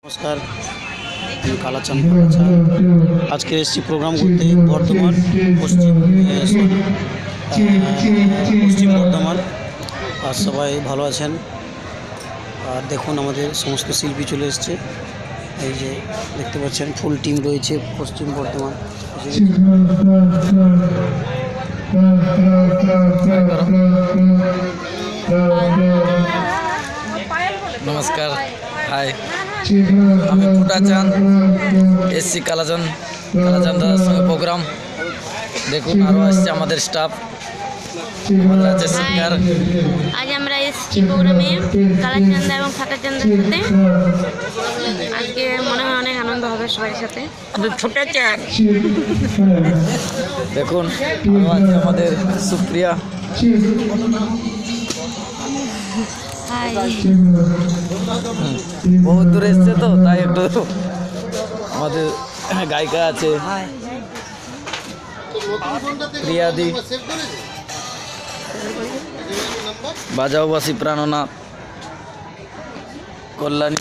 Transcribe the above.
नमस्कार कालाचांद आज के एसছি প্রোগ্রাম করতে বর্ধমান পশ্চিম বর্ধমান আর সবাই ভালো আছেন। আর দেখুন আমাদের সমস্ত শিল্পী চলে এসেছে, এই যে দেখতে পাচ্ছেন ফুল টিম রয়েছে পশ্চিম বর্ধমান। नमस्कार हाय আমি ফুটা চাঁদ এসছি কালাচাঁদ দাদার সঙ্গে প্রোগ্রাম। দেখুন আরও আসছে আমাদের স্টাফ, আমাদের আছে সিঙ্গার। আজ আমরা এসেছি প্রোগ্রামে কালাচাঁদ এবং ফাটাচাঁদের সাথে। আজকে মনে হয় অনেক আনন্দ হবে সবার সাথে। ফুটা চাঁদ দেখুন আরও আছে আমাদের সুপ্রিয়া। বহুত দূরে এসছে তো তাই একটু আমাদের গায়িকা আছে প্রিয়াদি, বাজাওবাসী প্রাণনাথ, কল্যাণী।